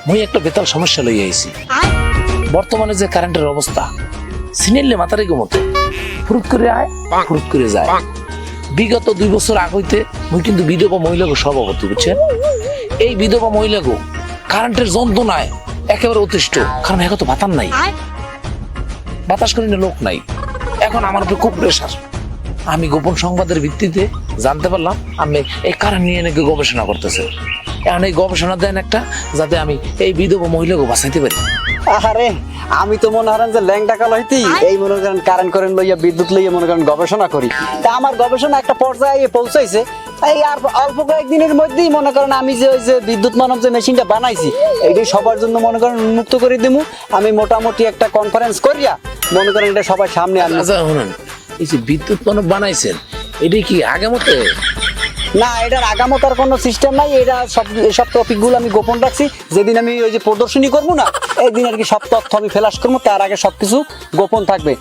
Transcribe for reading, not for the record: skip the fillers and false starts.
মুই একটা বেতাল সমস্যা লই আইছি। বর্তমানে যে কারেন্টের অবস্থা সিনেললে মাথারে ঘুমতো ফুরুত করে আয় ফুরুত করে যায়। বিগত 2 বছর আগ হইতে মুই কিন্তু বিধবা মহিলাগো সভাপতি, বুঝছেন? এই বিধবা মহিলাগো কারেন্টের যন্ত্রণায় একেবারে অতিষ্ঠ, কারণ এখন তো বাতান নাই, বাতাস করি না, লোক নাই। এখন আমার উপরে খুব প্রেশার। আমি গোপন সংবাদের ভিত্তিতে জানতে পারলাম আপনি এই কারেন্ট নিয়ে নাকি গবেষণা করতেছেন। এখন এই গবেষণা দেন একটা, যাতে আমি এই বিধবা মহিলাকে বাঁচাইতে পারি। আরে আমি তো মনে করেন যে ল্যাংটা কাল হইতি এই মনে করেন কারেন্ট করেন লইয়া বিদ্যুৎ লইয়া মনে করেন গবেষণা করি। তা আমার গবেষণা একটা পর্যায়ে পৌঁছাইছে। এই আর অল্প কয়েকদিনের মধ্যেই মনে করেন আমি যে ওই যে বিদ্যুৎ মানব যে মেশিনটা বানাইছি এইটাই সবার জন্য মনে করেন উন্মুক্ত করে দিমু। আমি মোটামুটি একটা কনফারেন্স করিয়া মনে করেন এটা সবার সামনে আনবো। আচ্ছা শুনুন, এই যে বিদ্যুৎ মানব বানাইছেন এটা কি আগে মতো? না, এটার আগামতার কোনো সিস্টেম নাই। এটা সব টপিকগুলো আমি গোপন রাখছি। যেদিন আমি ওই যে প্রদর্শনী করবো না, এই দিন আর কি সব তথ্য আমি ফ্ল্যাশ করবো, তার আগে সবকিছু গোপন থাকবে।